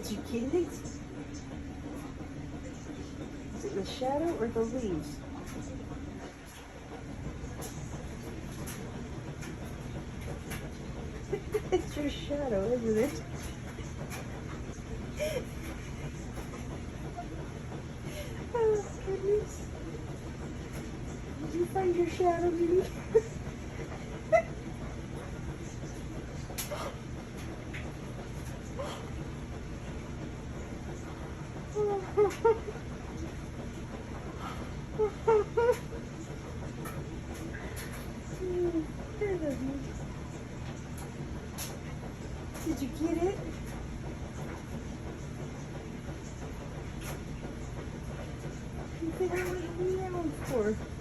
Did you get it? Is it the shadow or the leaves? It's your shadow, isn't it? Oh, goodness. Did you find your shadow, Minnie? Did you get it? You think I was meowing for?